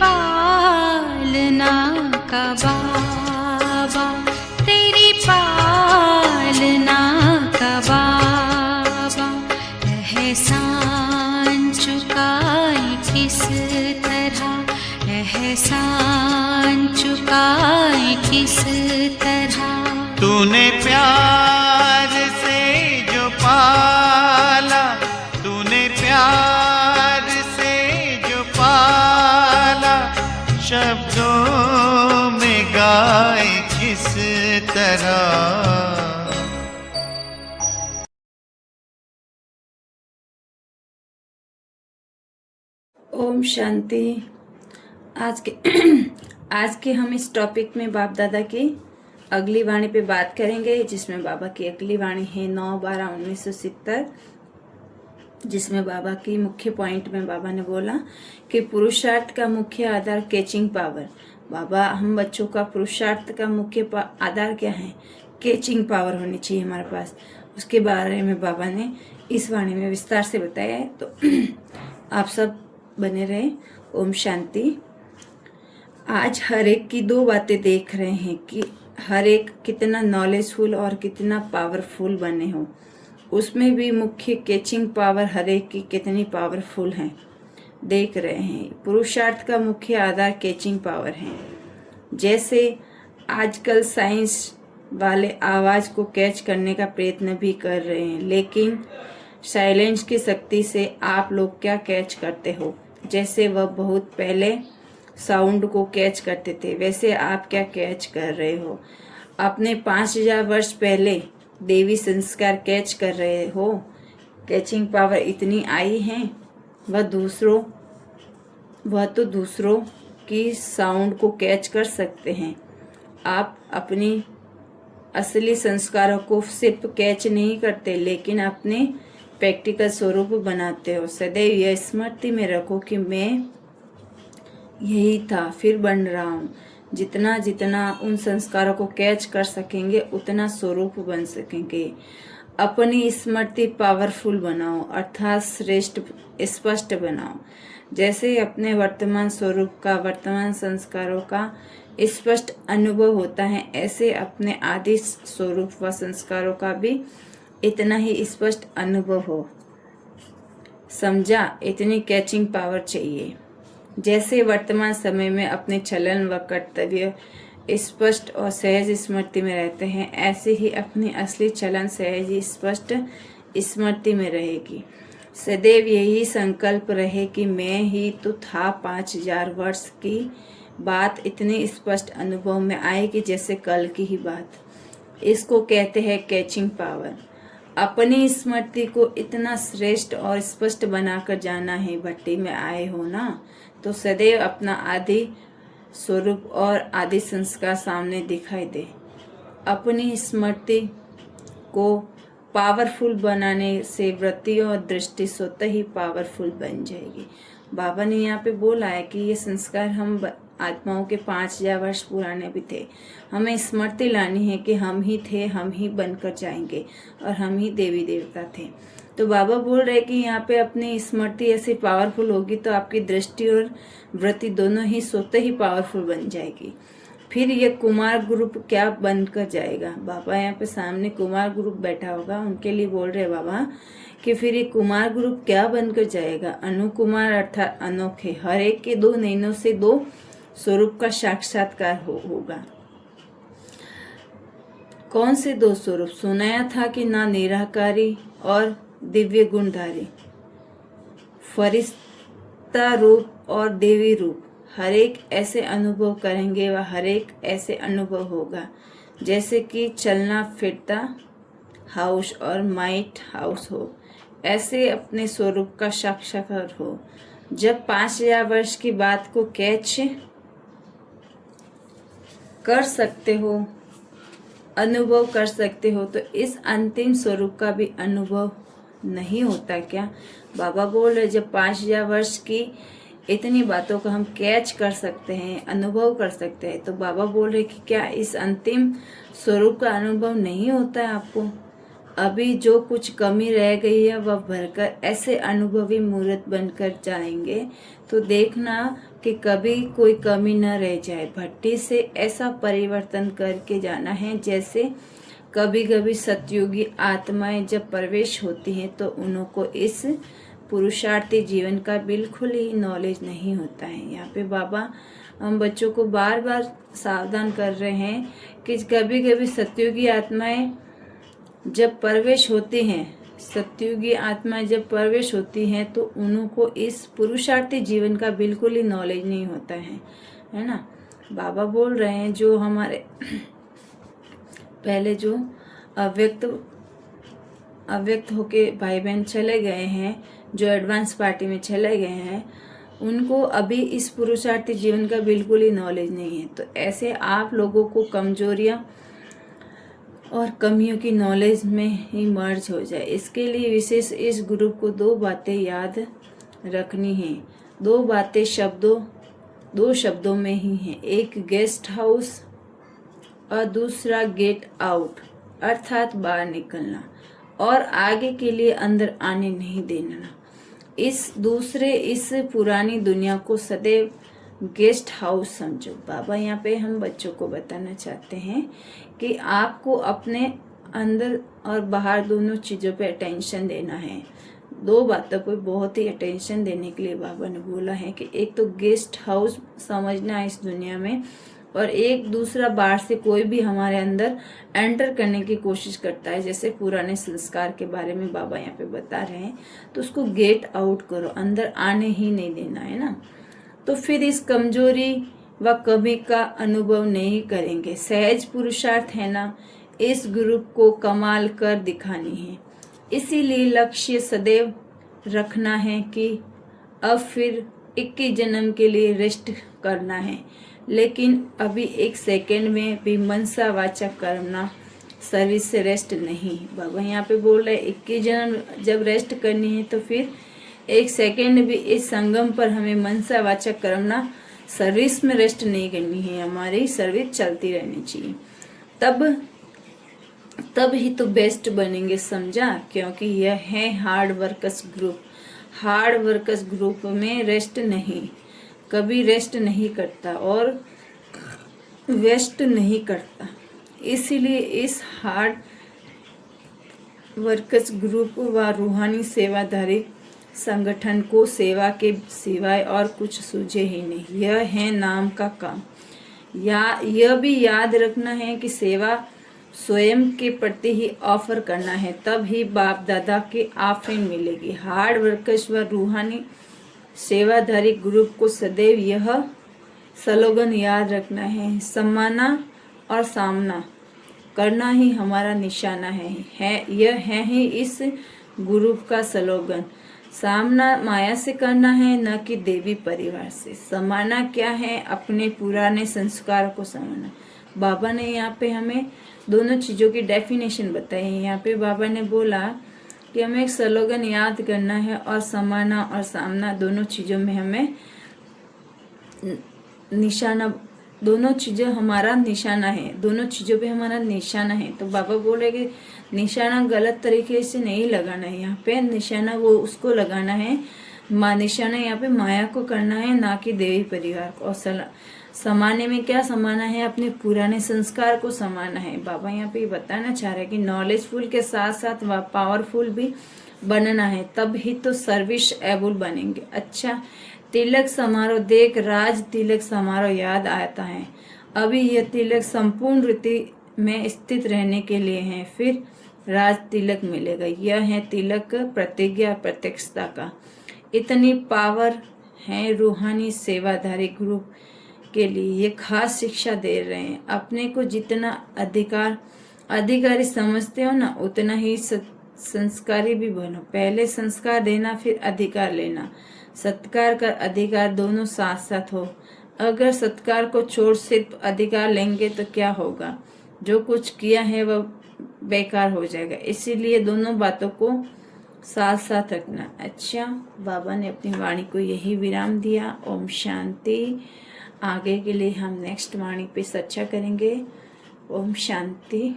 पालना का बाबा, तेरी पालना का बाबा, एहसान चुकाए किस तरह, एहसान चुकाए किस तरह। तूने प्यार से जो पाला, तूने प्यार से जो पाला, शब्दों में गाए किस तरह। ओम शांति। आज के हम इस टॉपिक में बाप दादा की अगली वाणी पे बात करेंगे, जिसमें बाबा की अगली वाणी है 9/12/1970, जिसमें बाबा की मुख्य पॉइंट में बाबा ने बोला कि पुरुषार्थ का मुख्य आधार कैचिंग पावर। बाबा, हम बच्चों का पुरुषार्थ का मुख्य आधार क्या है? कैचिंग पावर होनी चाहिए हमारे पास। उसके बारे में बाबा ने इस वाणी में विस्तार से बताया है। तो आप सब बने रहे। ओम शांति। आज हर एक की दो बातें देख रहे हैं कि हर एक कितना नॉलेजफुल और कितना पावरफुल बने हो। उसमें भी मुख्य कैचिंग पावर हर एक की कितनी पावरफुल है देख रहे हैं। पुरुषार्थ का मुख्य आधार कैचिंग पावर है। जैसे आजकल साइंस वाले आवाज को कैच करने का प्रयत्न भी कर रहे हैं, लेकिन साइलेंस की शक्ति से आप लोग क्या कैच करते हो? जैसे वह बहुत पहले साउंड को कैच करते थे, वैसे आप क्या कैच कर रहे हो? अपने 5000 वर्ष पहले देवी संस्कार कैच कर रहे हो। कैचिंग पावर इतनी आई है, वह तो दूसरों की साउंड को कैच कर सकते हैं। आप अपनी असली संस्कारों को सिर्फ कैच नहीं करते, लेकिन अपने प्रैक्टिकल स्वरूप बनाते हो। सदैव यह स्मृति में रखो कि मैं यही था, फिर बन रहा हूँ। जितना जितना उन संस्कारों को कैच कर सकेंगे, उतना स्वरूप बन सकेंगे। अपनी स्मृति पावरफुल बनाओ, अर्थात श्रेष्ठ स्पष्ट बनाओ। जैसे अपने वर्तमान स्वरूप का, वर्तमान संस्कारों का स्पष्ट अनुभव होता है, ऐसे अपने आदि स्वरूप व संस्कारों का भी इतना ही स्पष्ट अनुभव हो। समझा? इतनी कैचिंग पावर चाहिए। जैसे वर्तमान समय में अपने चलन व कर्तव्य स्पष्ट और सहज स्मृति में रहते हैं, ऐसे ही अपनी असली चलन सहज स्पष्ट स्मृति में रहेगी। सदैव यही संकल्प रहे कि मैं ही तो था। 5000 वर्ष की बात इतनी स्पष्ट अनुभव में आएगी जैसे कल की ही बात। इसको कहते हैं कैचिंग पावर। अपनी स्मृति को इतना श्रेष्ठ और स्पष्ट बनाकर जाना है। भट्टी में आए हो ना, तो सदैव अपना आदि स्वरूप और आदि संस्कार सामने दिखाई दे। अपनी स्मृति को पावरफुल बनाने से वृत्ति और दृष्टि स्वतः ही पावरफुल बन जाएगी। बाबा ने यहाँ पे बोला है कि ये संस्कार हम आत्माओं के 5000 वर्ष पुराने भी थे। हमें स्मृति लानी है कि हम ही थे, हम ही बनकर जाएंगे और हम ही देवी देवता थे। तो बाबा बोल रहे कि यहाँ पे अपनी स्मृति ऐसी पावरफुल होगी तो आपकी दृष्टि और वृत्ति दोनों ही स्वतः ही पावरफुल बन जाएगी। फिर ये कुमार ग्रुप क्या बनकर जाएगा? बाबा यहाँ पे सामने कुमार ग्रुप बैठा होगा, उनके लिए बोल रहे बाबा कि फिर ये कुमार ग्रुप क्या बनकर जाएगा? अनुकुमार अर्थात अनोखे, हर एक के दो नैनों से दो स्वरूप का साक्षात्कार होगा। कौन से दो स्वरूप? सुनाया था कि ना निराकारी और दिव्य गुणधारी, फरिश्ता रूप और देवी रूप, हर एक ऐसे अनुभव करेंगे व हर एक ऐसे अनुभव होगा जैसे कि चलना फिरता हाउस और माइट हाउस हो। ऐसे अपने स्वरूप का साक्षात्कार हो। जब 5000 वर्ष की बात को कैच कर सकते हो, अनुभव कर सकते हो, तो इस अंतिम स्वरूप का भी अनुभव नहीं होता क्या? बाबा बोल रहे जब 5000 वर्ष की इतनी बातों को हम कैच कर सकते हैं, अनुभव कर सकते हैं, तो बाबा बोल रहे कि क्या इस अंतिम स्वरूप का अनुभव नहीं होता है आपको? अभी जो कुछ कमी रह गई है वह भरकर ऐसे अनुभवी मूर्त बनकर जाएंगे तो देखना कि कभी कोई कमी न रह जाए। भट्टी से ऐसा परिवर्तन करके जाना है जैसे कभी कभी सतयुगी आत्माएं जब प्रवेश होती हैं तो उनको इस पुरुषार्थी जीवन का बिल्कुल ही नॉलेज नहीं होता है। यहाँ पे बाबा हम बच्चों को बार बार सावधान कर रहे हैं कि कभी कभी सतयुगी आत्माएं जब प्रवेश होती हैं, सतयुगी आत्माएं जब प्रवेश होती हैं तो उनको इस पुरुषार्थी जीवन का बिल्कुल ही नॉलेज नहीं होता है ना। बाबा बोल रहे हैं जो हमारे पहले जो अव्यक्त होके भाई बहन चले गए हैं, जो एडवांस पार्टी में चले गए हैं, उनको अभी इस पुरुषार्थी जीवन का बिल्कुल ही नॉलेज नहीं है। तो ऐसे आप लोगों को कमजोरियां और कमियों की नॉलेज में ही मर्ज हो जाए, इसके लिए विशेष इस ग्रुप को 2 बातें याद रखनी है। 2 बातें दो शब्दों में ही हैं, एक गेस्ट हाउस और दूसरा गेट आउट, अर्थात बाहर निकलना और आगे के लिए अंदर आने नहीं देना। इस पुरानी दुनिया को सदैव गेस्ट हाउस समझो। बाबा यहाँ पे हम बच्चों को बताना चाहते हैं कि आपको अपने अंदर और बाहर दोनों चीज़ों पे अटेंशन देना है। 2 बातों पे बहुत ही अटेंशन देने के लिए बाबा ने बोला है कि एक तो गेस्ट हाउस समझना है इस दुनिया में, और एक दूसरा बाहर से कोई भी हमारे अंदर एंटर करने की कोशिश करता है, जैसे पुराने संस्कार के बारे में बाबा यहाँ पे बता रहे हैं, तो उसको गेट आउट करो, अंदर आने ही नहीं देना है ना। तो फिर इस कमजोरी व कमी का अनुभव नहीं करेंगे। सहज पुरुषार्थ है ना, इस ग्रुप को कमाल कर दिखानी है। इसीलिए लक्ष्य सदैव रखना है कि अब फिर 21 जन्म के लिए रेस्ट करना है, लेकिन अभी 1 सेकेंड में भी मनसा वाचा करना, सर्विस से रेस्ट नहीं। बाबा यहाँ पे बोल रहे 21 जन्म जब रेस्ट करनी है तो फिर 1 सेकेंड भी इस संगम पर हमें मनसा वाचा करना, सर्विस में रेस्ट नहीं करनी है, हमारी सर्विस चलती रहनी चाहिए। तब ही तो बेस्ट बनेंगे, समझा। क्योंकि यह है hard workers group. Hard workers group में रेस्ट नहीं, कभी रेस्ट नहीं करता और वेस्ट नहीं करता। इसीलिए इस हार्ड वर्कर्स ग्रुप व रूहानी सेवाधारी संगठन को सेवा के सिवाय और कुछ सूझे ही नहीं। यह है नाम का काम। यह भी याद रखना है कि सेवा स्वयं के प्रति ही ऑफर करना है, तब ही बाप दादा की आफरीन मिलेगी। हार्ड वर्कर्स व रूहानी सेवाधारी ग्रुप को सदैव यह स्लोगन याद रखना है, सम्माना और सामना करना ही हमारा निशाना है। यह है ही इस ग्रुप का स्लोगन। सामना माया से करना है, न कि देवी परिवार से। समाना क्या है? अपने पुराने संस्कारों को समाना। बाबा ने यहाँ पे हमें दोनों चीज़ों की डेफिनेशन बताई है। यहाँ पे बाबा ने बोला कि हमें एक स्लोगन याद करना है और समाना और सामना दोनों चीज़ों में हमें निशाना, दोनों चीज़ें हमारा निशाना है, दोनों चीज़ों पे हमारा निशाना है। तो बाबा बोले कि निशाना गलत तरीके से नहीं लगाना है, यहाँ पे निशाना वो उसको लगाना है, निशाना यहाँ पे माया को करना है, ना कि देवी परिवार को। और समाने में क्या समाना है? अपने पुराने संस्कार को समाना है। बाबा यहाँ पे बताना चाह रहे हैं कि नॉलेजफुल के साथ साथ पावरफुल भी बनना है, तब ही तो सर्विस एबल बनेंगे। अच्छा, तिलक समारोह देख, राज तिलक समारोह याद आता है। अभी यह तिलक संपूर्ण रीति में स्थित रहने के लिए है, फिर राज तिलक मिलेगा। यह है तिलक प्रतिज्ञा प्रत्यक्षता का। इतनी पावर है रूहानी सेवाधारी ग्रुप के लिए। ये खास शिक्षा दे रहे हैं। अपने को जितना अधिकारी समझते हो ना, उतना ही संस्कारी भी बनो। पहले संस्कार देना, फिर अधिकार लेना। सत्कार का अधिकार दोनों साथ साथ हो। अगर सत्कार को छोड़ सिर्फ अधिकार लेंगे तो क्या होगा? जो कुछ किया है वह बेकार हो जाएगा। इसीलिए दोनों बातों को साथ साथ रखना। अच्छा, बाबा ने अपनी वाणी को यही विराम दिया। ओम शांति। आगे के लिए हम नेक्स्ट वाणी पे चर्चा करेंगे। ओम शांति।